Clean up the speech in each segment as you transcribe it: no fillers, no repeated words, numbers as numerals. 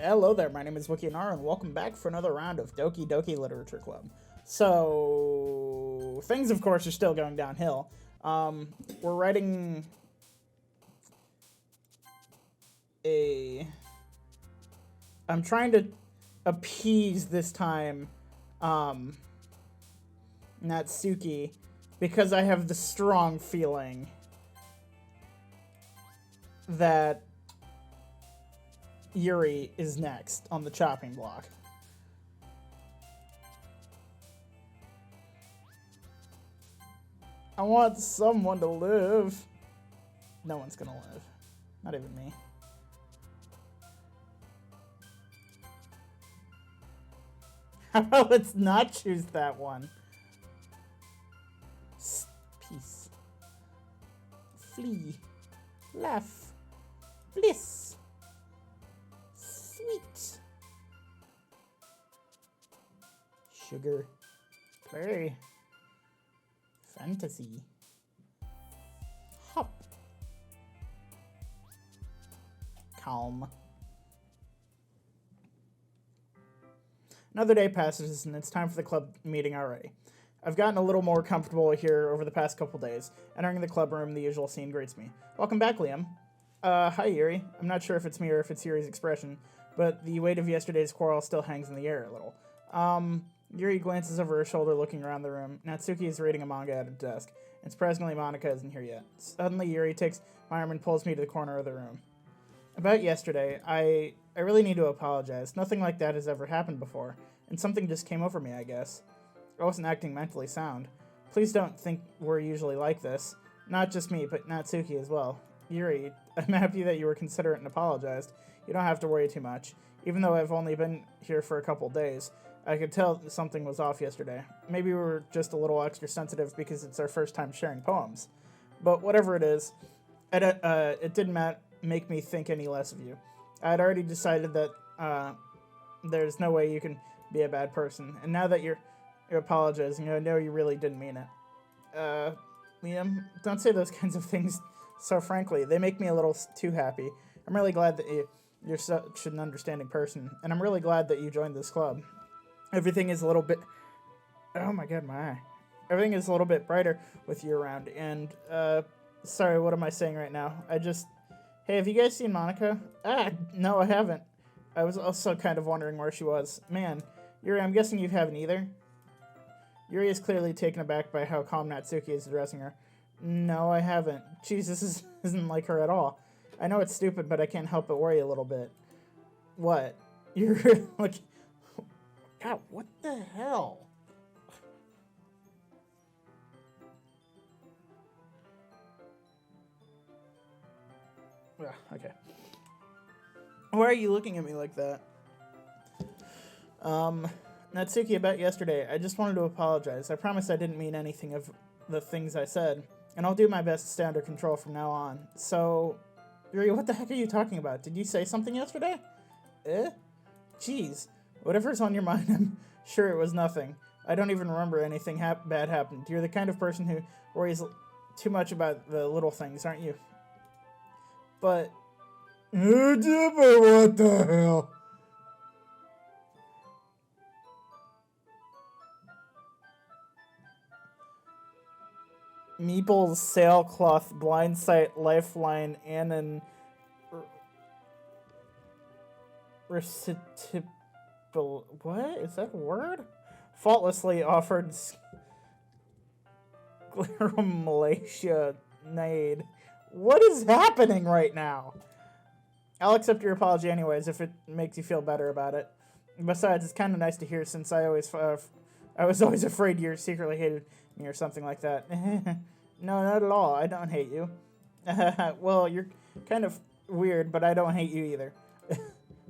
Hello there, my name is Wiki Nara, and welcome back for another round of Doki Doki Literature Club. So, things of course are still going downhill. We're writing I'm trying to appease this time, Natsuki, because I have the strong feeling that Yuri is next on the chopping block. I want someone to live. No one's gonna live. Not even me. How about let's not choose that one? Peace. Flee. Laugh. Bliss. Sweet. Sugar. Play. Fantasy. Hop. Calm. Another day passes and it's time for the club meeting already. I've gotten a little more comfortable here over the past couple days. Entering the club room, the usual scene greets me. Welcome back, Liam. Hi, Yuri. I'm not sure if it's me or if it's Yuri's expression, but the weight of yesterday's quarrel still hangs in the air a little. Yuri glances over her shoulder looking around the room. Natsuki is reading a manga at her desk, and surprisingly Monika isn't here yet. Suddenly Yuri takes my arm and pulls me to the corner of the room. About yesterday, I really need to apologize. Nothing like that has ever happened before, and something just came over me, I guess. I wasn't acting mentally sound. Please don't think we're usually like this. Not just me, but Natsuki as well. Yuri, I'm happy that you were considerate and apologized. You don't have to worry too much. Even though I've only been here for a couple days, I could tell something was off yesterday. Maybe we were just a little extra sensitive because it's our first time sharing poems. But whatever it is, it didn't make me think any less of you. I had already decided that there's no way you can be a bad person. And now that you're apologizing, I know you really didn't mean it. Liam, don't say those kinds of things so frankly. They make me a little too happy. I'm really glad that you're such an understanding person, and I'm really glad that you joined this club. Everything is a little bit... Oh my god, my eye. Everything is a little bit brighter with you around, and, sorry, what am I saying right now? Hey, have you guys seen Monika? No, I haven't. I was also kind of wondering where she was. Man, Yuri, I'm guessing you haven't either? Yuri is clearly taken aback by how calm Natsuki is addressing her. No, I haven't. Jeez, this isn't like her at all. I know it's stupid, but I can't help but worry a little bit. What? You're like... God, what the hell? Okay. Why are you looking at me like that? Natsuki, about yesterday, I just wanted to apologize. I promise I didn't mean anything of the things I said, and I'll do my best to stay under control from now on. So, Yuri, what the heck are you talking about? Did you say something yesterday? Jeez. Whatever's on your mind, I'm sure it was nothing. I don't even remember anything bad happened. You're the kind of person who worries too much about the little things, aren't you? But what the hell? Meeple's sailcloth, blindsight, lifeline, and an recitable... What? Is that a word? Faultlessly offered Malaysia Nade. What is happening right now? I'll accept your apology anyways if it makes you feel better about it. Besides, it's kind of nice to hear since I was always afraid you secretly hated me or something like that. No, not at all. I don't hate you. Well, you're kind of weird, but I don't hate you either.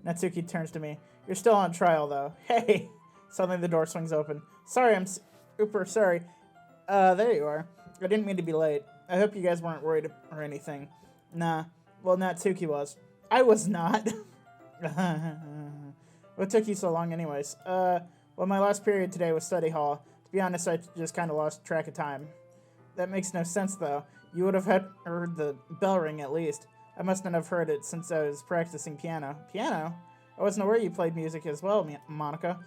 Natsuki turns to me. You're still on trial, though. Hey! Suddenly the door swings open. Sorry, I'm super sorry. There you are. I didn't mean to be late. I hope you guys weren't worried or anything. Nah. Well, Natsuki was. I was not. What took you so long anyways? Well, my last period today was study hall. To be honest, I just kind of lost track of time. That makes no sense, though. You would have heard the bell ring at least. I must not have heard it since I was practicing piano. Piano? I wasn't aware you played music as well, Monica.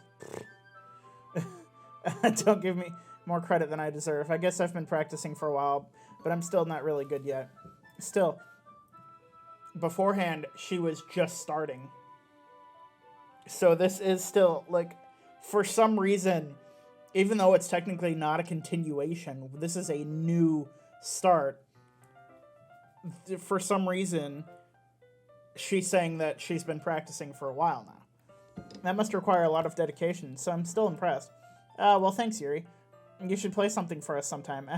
Don't give me more credit than I deserve. I guess I've been practicing for a while, but I'm still not really good yet. Still, beforehand, she was just starting. So this is still, like, for some reason, even though it's technically not a continuation, this is a new start. For some reason, she's saying that she's been practicing for a while now. That must require a lot of dedication, so I'm still impressed. Well, thanks, Yuri. You should play something for us sometime.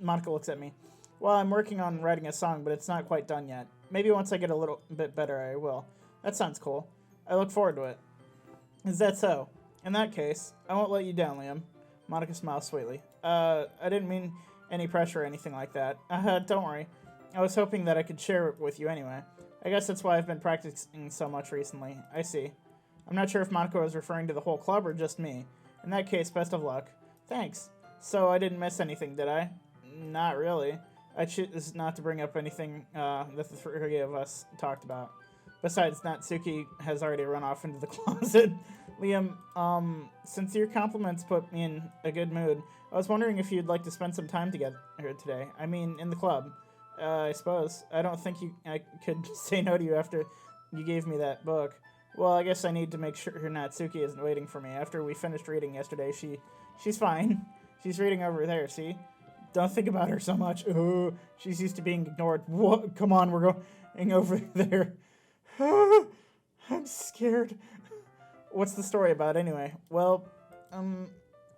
Monica looks at me. Well, I'm working on writing a song, but it's not quite done yet. Maybe once I get a little bit better, I will. That sounds cool. I look forward to it. Is that so? In that case, I won't let you down, Liam. Monica smiles sweetly. I didn't mean any pressure or anything like that. Don't worry. I was hoping that I could share it with you anyway. I guess that's why I've been practicing so much recently. I see. I'm not sure if Monica was referring to the whole club or just me. In that case, best of luck. Thanks. So I didn't miss anything, did I? Not really. I choose not to bring up anything that the three of us talked about. Besides, Natsuki has already run off into the closet. Liam, since your compliments put me in a good mood, I was wondering if you'd like to spend some time together here today. I mean, in the club. I suppose. I don't think I could say no to you after you gave me that book. Well, I guess I need to make sure Natsuki isn't waiting for me. After we finished reading yesterday, she's fine. She's reading over there, see? Don't think about her so much. Oh, she's used to being ignored. What? Come on, we're going over there. I'm scared. What's the story about, anyway? Well,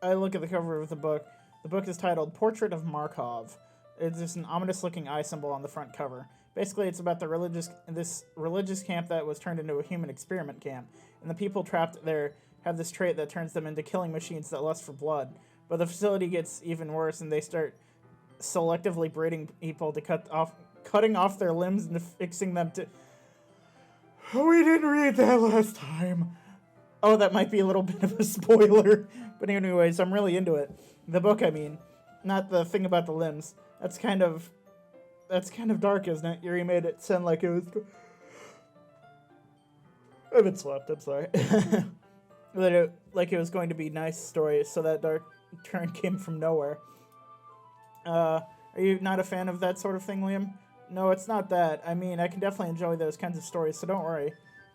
I look at the cover of the book. The book is titled Portrait of Markov. It's just an ominous-looking eye symbol on the front cover. Basically, it's about this religious camp that was turned into a human experiment camp, and the people trapped there have this trait that turns them into killing machines that lust for blood. But the facility gets even worse, and they start selectively breeding people to cutting off their limbs and fixing them to... We didn't read that last time. Oh, that might be a little bit of a spoiler. But anyways, I'm really into it. The book, I mean. Not the thing about the limbs. That's kind of dark, isn't it? Yuri made it sound like it was... I've been swapped, I'm sorry. Like it was going to be nice story, so that dark turn came from nowhere. Are you not a fan of that sort of thing, Liam? No, it's not that. I mean, I can definitely enjoy those kinds of stories, so don't worry.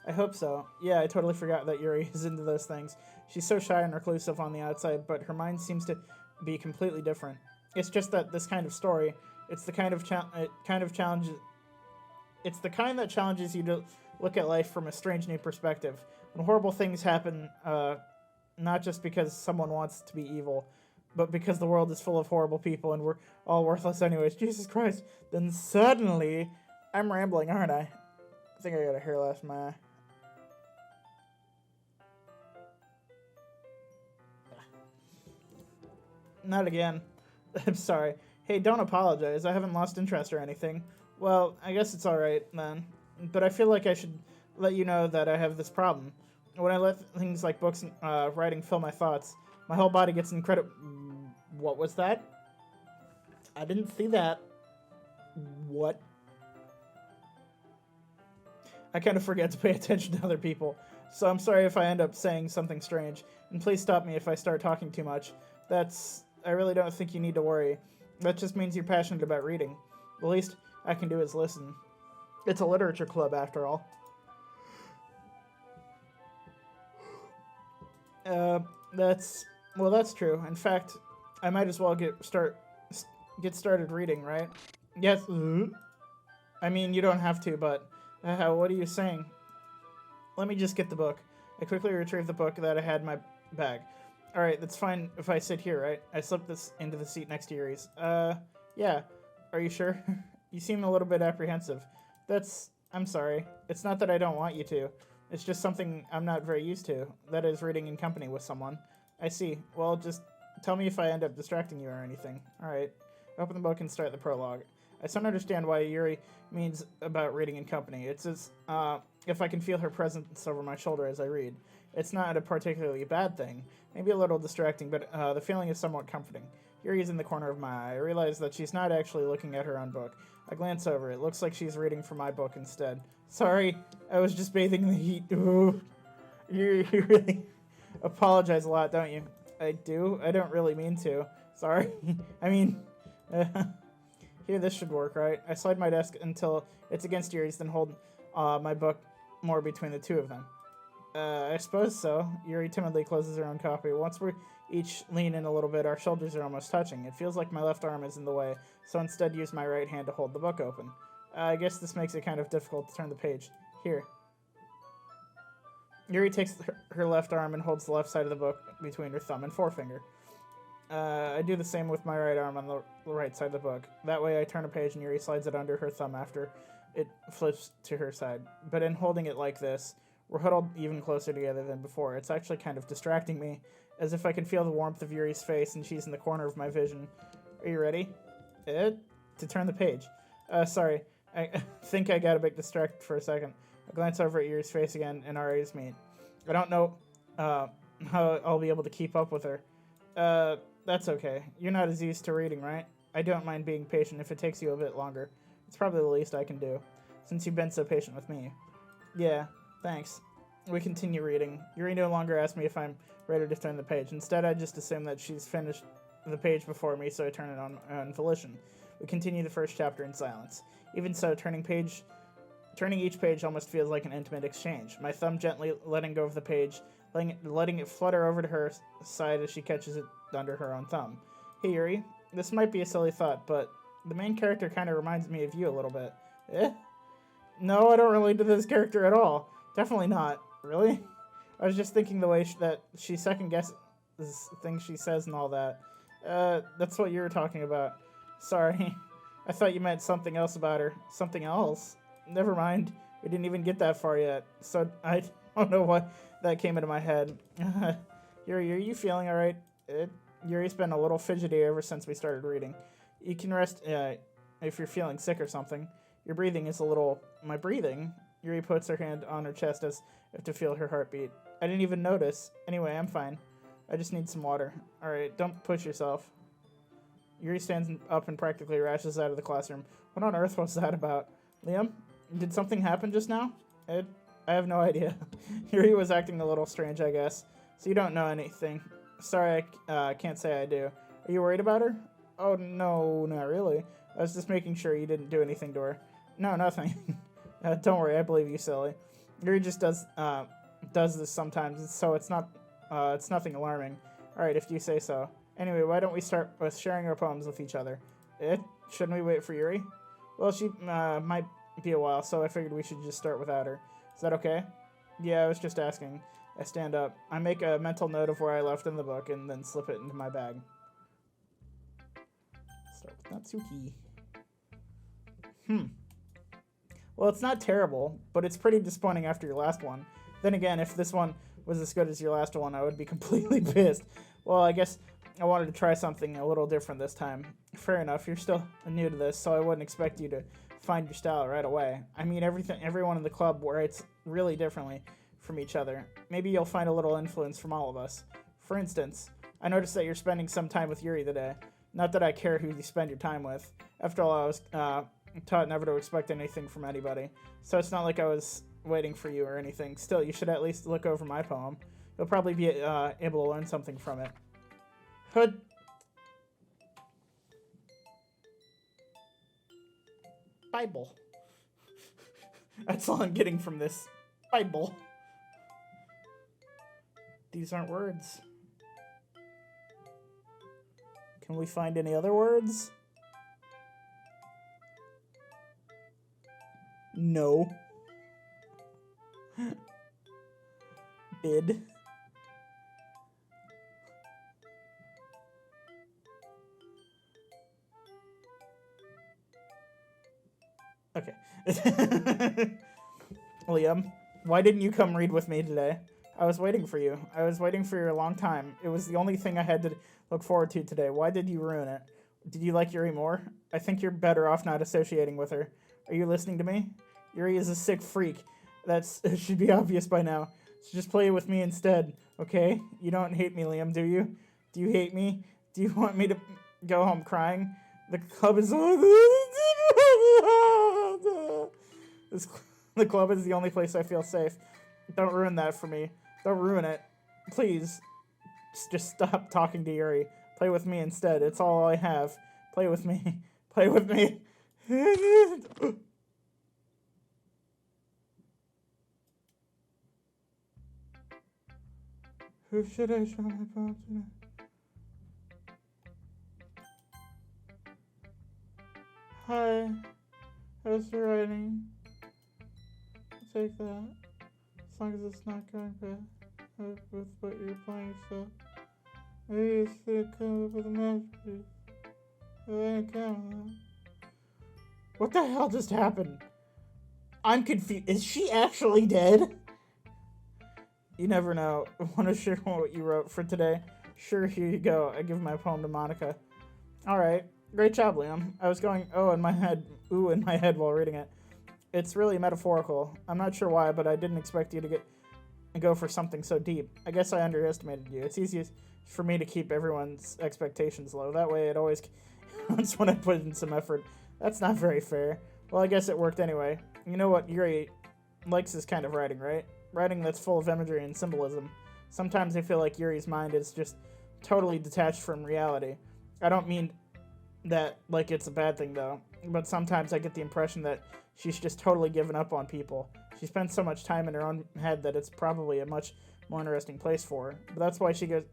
I hope so. Yeah, I totally forgot that Yuri is into those things. She's so shy and reclusive on the outside, but her mind seems to be completely different. It's just that this kind of story, it's the kind of challenge. It's the kind that challenges you to look at life from a strange new perspective. When horrible things happen, not just because someone wants to be evil, but because the world is full of horrible people and we're all worthless anyways. Jesus Christ. Then suddenly... I'm rambling, aren't I? I think I got a hair last in my eye. Not again. I'm sorry. Hey, don't apologize. I haven't lost interest or anything. Well, I guess it's alright, then. But I feel like I should let you know that I have this problem. When I let things like books and writing fill my thoughts, my whole body gets incredible... What was that? I didn't see that. What? I kind of forget to pay attention to other people, so I'm sorry if I end up saying something strange, and please stop me if I start talking too much. I really don't think you need to worry. That just means you're passionate about reading. The least I can do is listen. It's a literature club, after all. That's true. In fact, I might as well get started reading, right? Yes. I mean, you don't have to, but what are you saying? Let me just get the book. I quickly retrieved the book that I had in my bag. Alright, that's fine if I sit here, right? I slipped this into the seat next to Yuri's. Yeah. Are you sure? You seem a little bit apprehensive. I'm sorry. It's not that I don't want you to. It's just something I'm not very used to. That is, reading in company with someone. I see. Well, just tell me if I end up distracting you or anything. Alright. Open the book and start the prologue. I still don't understand why Yuri means about reading in company. It's as if I can feel her presence over my shoulder as I read. It's not a particularly bad thing. Maybe a little distracting, but the feeling is somewhat comforting. Yuri's in the corner of my eye. I realize that she's not actually looking at her own book. I glance over. It looks like she's reading from my book instead. Sorry, I was just bathing in the heat. Ooh. You really apologize a lot, don't you? I do? I don't really mean to. Sorry. I mean... Here, this should work, right? I slide my desk until it's against Yuri's, then hold my book more between the two of them. I suppose so. Yuri timidly closes her own copy. Once we each lean in a little bit, our shoulders are almost touching. It feels like my left arm is in the way, so instead use my right hand to hold the book open. I guess this makes it kind of difficult to turn the page. Here. Yuri takes her left arm and holds the left side of the book between her thumb and forefinger. I do the same with my right arm on the right side of the book. That way I turn a page and Yuri slides it under her thumb after it flips to her side. But in holding it like this, we're huddled even closer together than before. It's actually kind of distracting me, as if I can feel the warmth of Yuri's face and she's in the corner of my vision. Are you ready? To turn the page. Sorry, I think I got a bit distracted for a second. I glance over at Yuri's face again and our eyes meet. I don't know how I'll be able to keep up with her. That's okay. You're not as used to reading, right? I don't mind being patient if it takes you a bit longer. It's probably the least I can do, since you've been so patient with me. Yeah, thanks. We continue reading. Yuri no longer asks me if I'm ready to turn the page. Instead, I just assume that she's finished the page before me, so I turn it on volition. We continue the first chapter in silence. Even so, turning each page almost feels like an intimate exchange. My thumb gently letting go of the page, letting it flutter over to her side as she catches it under her own thumb. Hey Yuri, this might be a silly thought, but the main character kind of reminds me of you a little bit. No, I don't relate to this character at all. Definitely not. Really? I was just thinking the way that she second guesses things she says and all that. That's what you were talking about. Sorry. I thought you meant something else about her. Something else? Never mind. We didn't even get that far yet. So I don't know what that came into my head. Yuri, are you feeling alright? Yuri's been a little fidgety ever since we started reading. You can rest if you're feeling sick or something. Your breathing is a little... My breathing? Yuri puts her hand on her chest as if to feel her heartbeat. I didn't even notice. Anyway, I'm fine. I just need some water. Alright, don't push yourself. Yuri stands up and practically rushes out of the classroom. What on earth was that about? Liam? Did something happen just now? I have no idea. Yuri was acting a little strange, I guess. So you don't know anything. Sorry, I can't say I do. Are you worried about her? Oh, no, not really. I was just making sure you didn't do anything to her. No, nothing. Don't worry, I believe you, silly. Yuri just does this sometimes, so it's nothing alarming. Alright, if you say so. Anyway, why don't we start with sharing our poems with each other? Shouldn't we wait for Yuri? Well, she might be a while, so I figured we should just start without her. Is that okay? Yeah, I was just asking. I stand up. I make a mental note of where I left in the book and then slip it into my bag. Start with Natsuki. Well, it's not terrible, but it's pretty disappointing after your last one. Then again, if this one was as good as your last one, I would be completely pissed. Well, I guess I wanted to try something a little different this time. Fair enough, you're still new to this, so I wouldn't expect you to find your style right away. I mean, everyone in the club writes really differently from each other. Maybe you'll find a little influence from all of us. For instance, I noticed that you're spending some time with Yuri today. Not that I care who you spend your time with. After all, I was taught never to expect anything from anybody, so it's not like I was waiting for you or anything. Still, you should at least look over my poem. You'll probably be able to learn something from it. Hood. Bible. That's all I'm getting from this. Bible. These aren't words. Can we find any other words? No. Bid. Okay. Liam, why didn't you come read with me today? I was waiting for you. I was waiting for you a long time. It was the only thing I had to look forward to today. Why did you ruin it? Did you like Yuri more? I think you're better off not associating with her. Are you listening to me? Yuri is a sick freak. That should be obvious by now. So just play with me instead, okay? You don't hate me, Liam, do you? Do you hate me? Do you want me to go home crying? The club is... This, the club is the only place I feel safe. Don't ruin that for me. Don't ruin it. Please. Just stop talking to Yuri. Play with me instead. It's all I have. Play with me. Play with me. Who should I show my poem to? Hi. How's your writing? I'll take that. As long as it's not going bad with what you're playing, so maybe it's gonna come up with a masterpiece. I ain't counting that. What the hell just happened? I'm confused. Is she actually dead? You never know. Want to share what you wrote for today? Sure, here you go. I give my poem to Monica. Alright. Great job, Liam. I was going, in my head while reading it. It's really metaphorical. I'm not sure why, but I didn't expect you to go for something so deep. I guess I underestimated you. It's easiest for me to keep everyone's expectations low. That way it always counts when I put in some effort. That's not very fair. Well, I guess it worked anyway. You know what Yuri likes this kind of writing, right? Writing that's full of imagery and symbolism. Sometimes I feel like Yuri's mind is just totally detached from reality. I don't mean that like it's a bad thing, though. But sometimes I get the impression that she's just totally given up on people. She spends so much time in her own head that it's probably a much more interesting place for her. But that's why she gets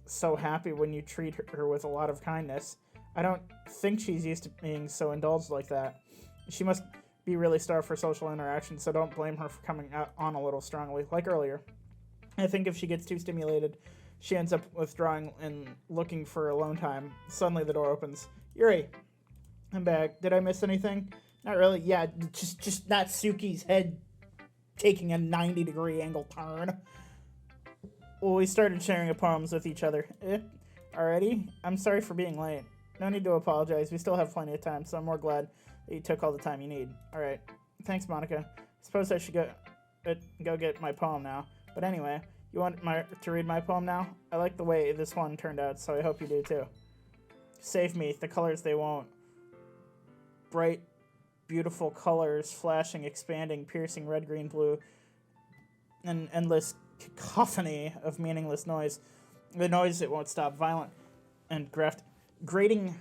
so happy when you treat her with a lot of kindness. I don't think she's used to being so indulged like that. She must be really starved for social interaction, so don't blame her for coming out on a little strongly, like earlier. I think if she gets too stimulated, she ends up withdrawing and looking for alone time. Suddenly the door opens. Yuri, I'm back. Did I miss anything? Not really. Yeah, just not Suki's head taking a 90-degree angle turn. Well, we started sharing poems with each other. Already? I'm sorry for being late. No need to apologize. We still have plenty of time, so I'm more glad that you took all the time you need. Alright. Thanks, Monica. Suppose I should go get my poem now. But anyway, you want to read my poem now? I like the way this one turned out, so I hope you do too. Save me, the colors they won't. Bright, beautiful colors, flashing, expanding, piercing red, green, blue, an endless cacophony of meaningless noise. The noise it won't stop, violent and grating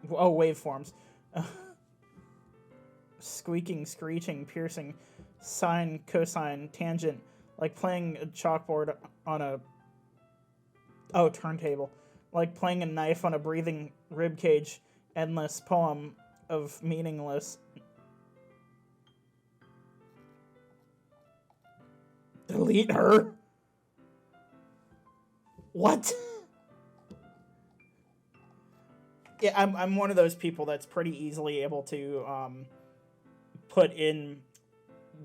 waveforms. Squeaking, screeching, piercing, sine, cosine, tangent, like playing a chalkboard on a turntable, like playing a knife on a breathing rib cage. Endless poem of meaningless. Delete her? What? Yeah, I'm one of those people that's pretty easily able to put in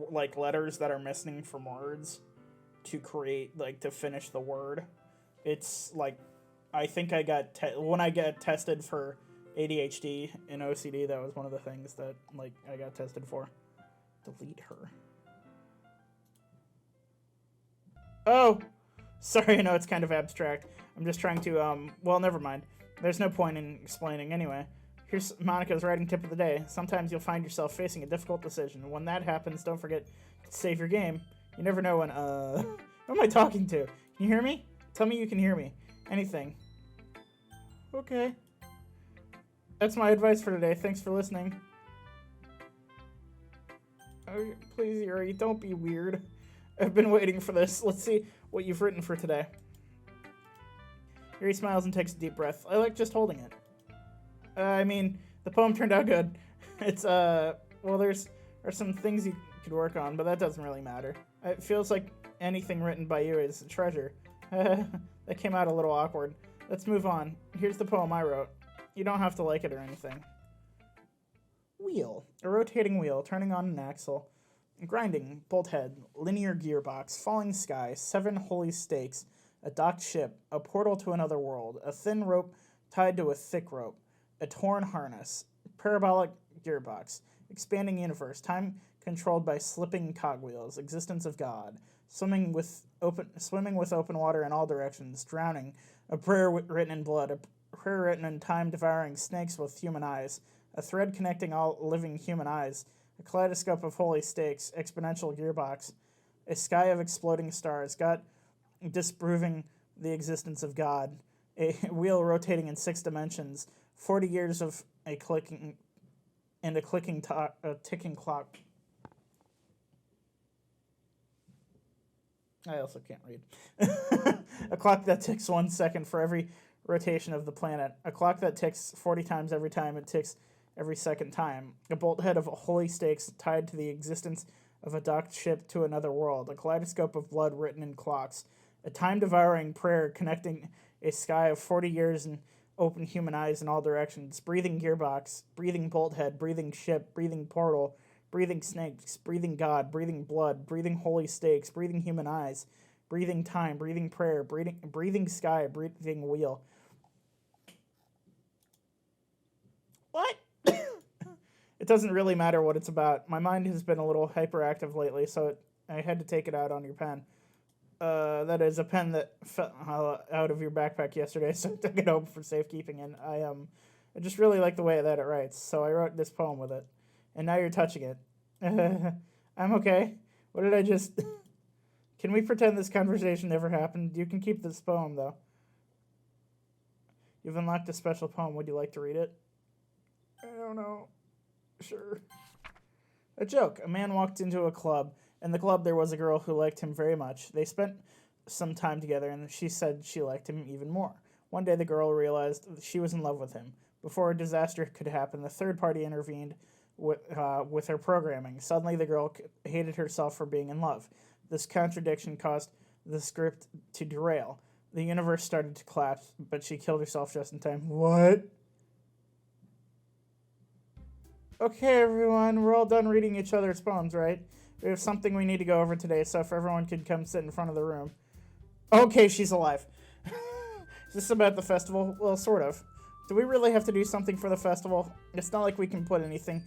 like letters that are missing from words to create to finish the word. It's like I think I got when I got tested for ADHD and OCD, that was one of the things that I got tested for. Delete her. Oh, sorry, I know it's kind of abstract. I'm just trying to well, never mind. There's no point in explaining anyway. Here's Monica's writing tip of the day. Sometimes you'll find yourself facing a difficult decision. When that happens, don't forget to save your game. You never know when who am I talking to? Can you hear me? Tell me you can hear me. Anything. Okay. That's my advice for today. Thanks for listening. Oh, please, Yuri, don't be weird. I've been waiting for this. Let's see what you've written for today. Yuri smiles and takes a deep breath. I like just holding it. I mean, the poem turned out good. It's, well, there's some things you could work on, but that doesn't really matter. It feels like anything written by you is a treasure. That came out a little awkward. Let's move on. Here's the poem I wrote. You don't have to like it or anything. Wheel. A rotating wheel, turning on an axle. Grinding, bolt head, linear gearbox, falling sky, 7 holy stakes, a docked ship, a portal to another world, a thin rope tied to a thick rope, a torn harness, parabolic gearbox, expanding universe, time controlled by slipping cogwheels. Existence of God. Swimming with open water in all directions. Drowning. A prayer written in blood. A prayer written in time, devouring snakes with human eyes. A thread connecting all living human eyes. A kaleidoscope of holy stakes. Exponential gearbox. A sky of exploding stars. God disproving the existence of God. A wheel rotating in 6 dimensions. 40 years of a clicking and a ticking clock. I also can't read. A clock that ticks 1 second for every rotation of the planet. A clock that ticks 40 times every time it ticks every second time. A bolthead of holy stakes tied to the existence of a docked ship to another world. A kaleidoscope of blood written in clocks. A time-devouring prayer connecting a sky of 40 years and open human eyes in all directions. Breathing gearbox, breathing bolthead, breathing ship, breathing portal, breathing snakes, breathing God, breathing blood, breathing holy stakes, breathing human eyes, breathing time, breathing prayer, breathing sky, breathing wheel. What? It doesn't really matter what it's about. My mind has been a little hyperactive lately, so I had to take it out on your pen. That is a pen that fell out of your backpack yesterday, so I took it home for safekeeping, and I just really like the way that it writes, so I wrote this poem with it. And now you're touching it. I'm okay. What did I just... Can we pretend this conversation never happened? You can keep this poem, though. You've unlocked a special poem. Would you like to read it? I don't know. Sure. A joke. A man walked into a club. In the club, there was a girl who liked him very much. They spent some time together, and she said she liked him even more. One day, the girl realized she was in love with him. Before a disaster could happen, the third party intervened with her programming. Suddenly, the girl hated herself for being in love. This contradiction caused the script to derail. The universe started to collapse, but she killed herself just in time. What? Okay, everyone, we're all done reading each other's poems, right? We have something we need to go over today, so if everyone could come sit in front of the room. Okay, she's alive. Is this about the festival? Well, sort of. Do we really have to do something for the festival? It's not like we can put anything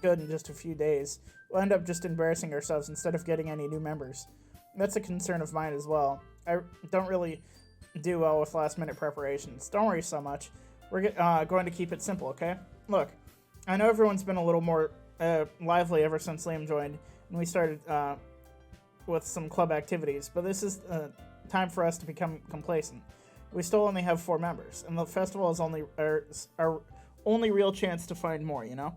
good in just a few days. We'll end up just embarrassing ourselves instead of getting any new members. That's a concern of mine as well. I don't really do well with last-minute preparations. Don't worry so much. We're going to keep it simple, okay? Look, I know everyone's been a little more lively ever since Liam joined, and we started with some club activities, but this is time for us to become complacent. We still only have 4 members, and the festival is only our only real chance to find more, you know?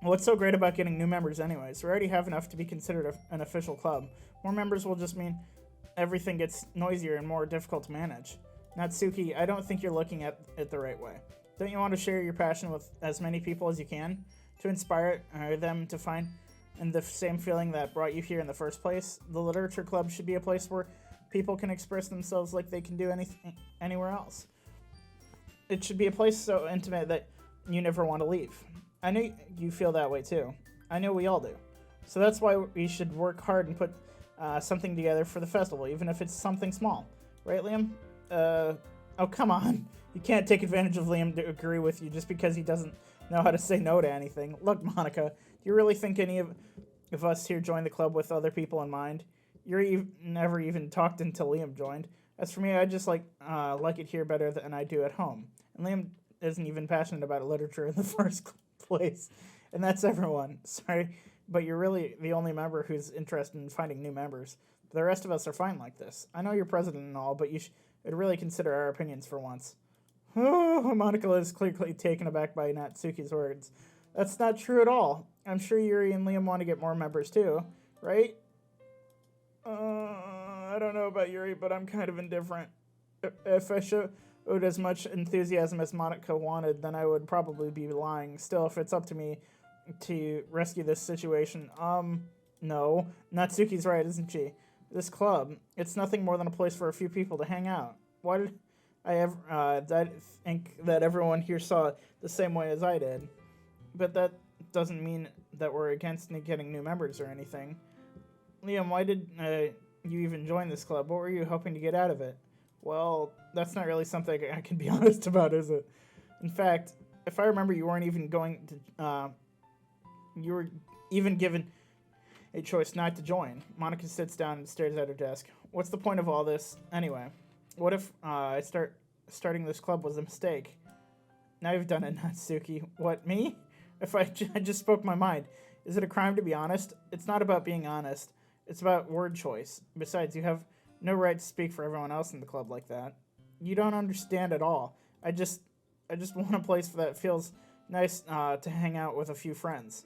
What's so great about getting new members anyways? We already have enough to be considered an official club. More members will just mean everything gets noisier and more difficult to manage. Natsuki, I don't think you're looking at it the right way. Don't you want to share your passion with as many people as you can? To inspire them to find the same feeling that brought you here in the first place? The literature club should be a place where people can express themselves like they can do anything anywhere else. It should be a place so intimate that you never want to leave. I know you feel that way too. I know we all do. So that's why we should work hard and put something together for the festival, even if it's something small. Right, Liam? Oh, come on. You can't take advantage of Liam to agree with you just because he doesn't know how to say no to anything. Look, Monica, do you really think any of us here joined the club with other people in mind? You never even talked until Liam joined. As for me, I just like it here better than I do at home. And Liam isn't even passionate about literature in the first place. And that's everyone. Sorry, but you're really the only member who's interested in finding new members. The rest of us are fine like this. I know you're president and all, but you should really consider our opinions for once. Oh, Monica is clearly taken aback by Natsuki's words. That's not true at all. I'm sure Yuri and Liam want to get more members too, right? I don't know about Yuri, but I'm kind of indifferent. If I showed as much enthusiasm as Monica wanted, then I would probably be lying. Still, if it's up to me to rescue this situation, no. Natsuki's right, isn't she? This club, it's nothing more than a place for a few people to hang out. Why did I think that everyone here saw it the same way as I did? But that doesn't mean that we're against getting new members or anything. Liam, why did you even join this club? What were you hoping to get out of it? Well, that's not really something I can be honest about, is it? In fact, if I remember, you weren't even going to You were even given a choice not to join. Monica sits down and stares at her desk. What's the point of all this, anyway? What if starting this club was a mistake? Now you've done it, Natsuki. What, me? If I just spoke my mind. Is it a crime to be honest? It's not about being honest. It's about word choice. Besides, you have no right to speak for everyone else in the club like that. You don't understand at all. I just want a place that feels nice to hang out with a few friends.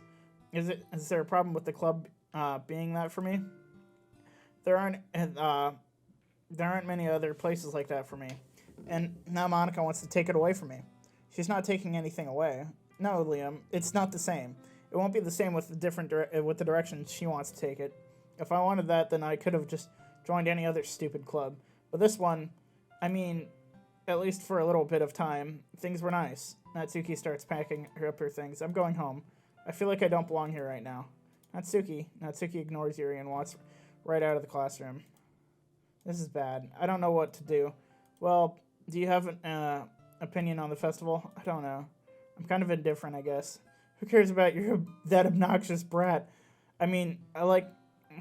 Is there a problem with the club being that for me? There aren't many other places like that for me. And now Monica wants to take it away from me. She's not taking anything away. No, Liam, it's not the same. It won't be the same with the direction she wants to take it. If I wanted that, then I could have just joined any other stupid club. But this one, I mean, at least for a little bit of time, things were nice. Natsuki starts packing up her things. I'm going home. I feel like I don't belong here right now. Natsuki ignores Yuri and walks right out of the classroom. This is bad. I don't know what to do. Well, do you have an opinion on the festival? I don't know. I'm kind of indifferent, I guess. Who cares about that obnoxious brat? I mean, I like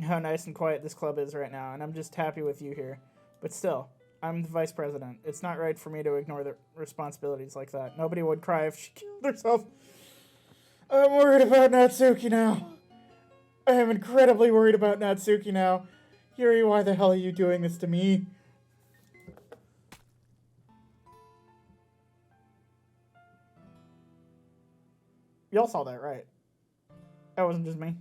how nice and quiet this club is right now, and I'm just happy with you here. But still, I'm the vice president. It's not right for me to ignore the responsibilities like that. Nobody would cry if she killed herself. I'm worried about Natsuki now. I am incredibly worried about Natsuki now. Yuri, why the hell are you doing this to me? Y'all saw that, right? That wasn't just me.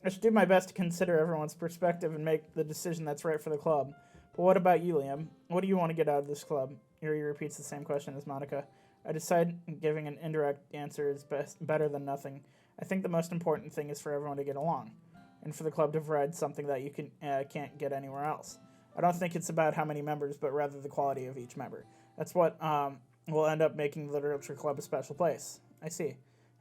I should do my best to consider everyone's perspective and make the decision that's right for the club. But what about you, Liam? What do you want to get out of this club? Yuri repeats the same question as Monica. I decide giving an indirect answer is better than nothing. I think the most important thing is for everyone to get along, and for the club to provide something that you can't get anywhere else. I don't think it's about how many members, but rather the quality of each member. That's what will end up making the Literature Club a special place. I see.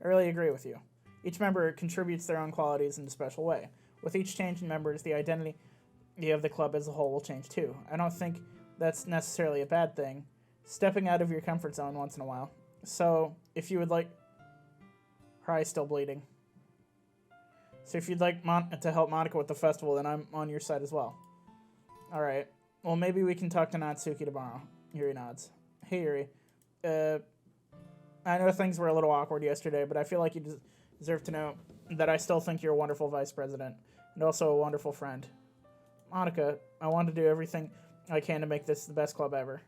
I really agree with you. Each member contributes their own qualities in a special way. With each change in members, the identity of the club as a whole will change too. I don't think that's necessarily a bad thing. Stepping out of your comfort zone once in a while. So, if you would like... Her eye's still bleeding. So if you'd like to help Monica with the festival, then I'm on your side as well. Alright. Well, maybe we can talk to Natsuki tomorrow. Yuri nods. Hey, Yuri. I know things were a little awkward yesterday, but I feel like you deserve to know that I still think you're a wonderful vice president, and also a wonderful friend. Monica, I want to do everything I can to make this the best club ever.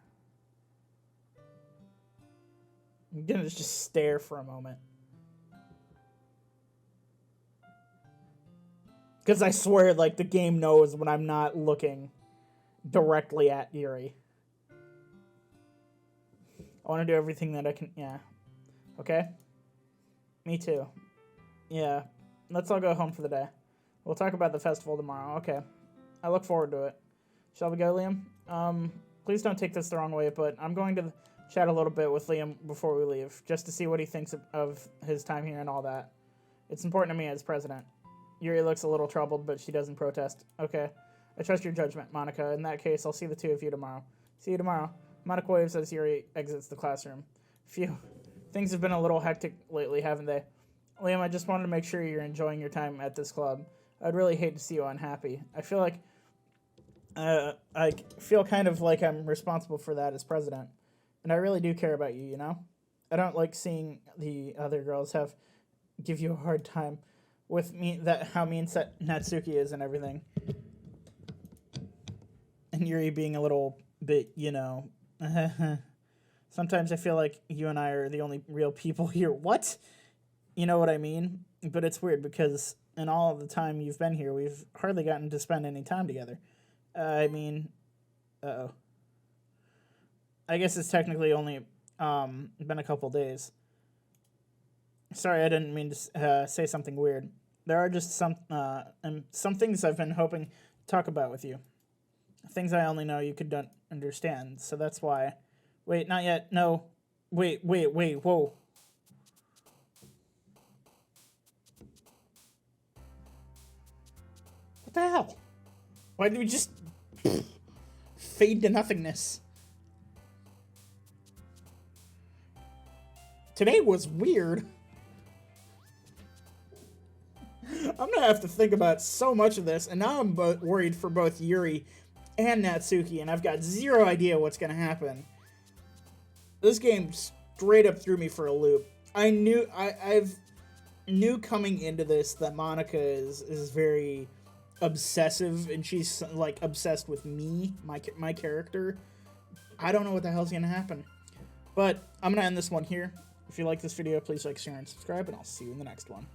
I'm gonna just stare for a moment. Because I swear, like, the game knows when I'm not looking directly at Yuri. I want to do everything that I can, yeah. Okay? Me too. Yeah. Let's all go home for the day. We'll talk about the festival tomorrow. Okay. I look forward to it. Shall we go, Liam? Please don't take this the wrong way, but I'm going to chat a little bit with Liam before we leave, just to see what he thinks of his time here and all that. It's important to me as president. Yuri looks a little troubled, but she doesn't protest. Okay. I trust your judgment, Monica. In that case, I'll see the two of you tomorrow. See you tomorrow. Monica waves as Yuri exits the classroom. Phew. Things have been a little hectic lately, haven't they? Liam, I just wanted to make sure you're enjoying your time at this club. I'd really hate to see you unhappy. I feel like... I feel kind of like I'm responsible for that as president. And I really do care about you, you know? I don't like seeing the other girls give you a hard time with how mean Natsuki is and everything. And Yuri being a little bit, you know... Sometimes I feel like you and I are the only real people here. What? You know what I mean? But it's weird because in all of the time you've been here, we've hardly gotten to spend any time together. I mean... Uh-oh. I guess it's technically only been a couple days. Sorry, I didn't mean to say something weird. There are just some things I've been hoping to talk about with you. Things I only know you could understand, so that's why... Wait, not yet. No. Wait, whoa. What the hell? Why did we just fade to nothingness? Today was weird. I'm gonna have to think about so much of this, and now I'm worried for both Yuri and Natsuki, and I've got zero idea what's gonna happen. This game straight up threw me for a loop. I knew coming into this that Monica is very obsessive, and she's like obsessed with me, my character. I don't know what the hell's gonna happen, but I'm gonna end this one here. If you like this video, please like, share, and subscribe, and I'll see you in the next one.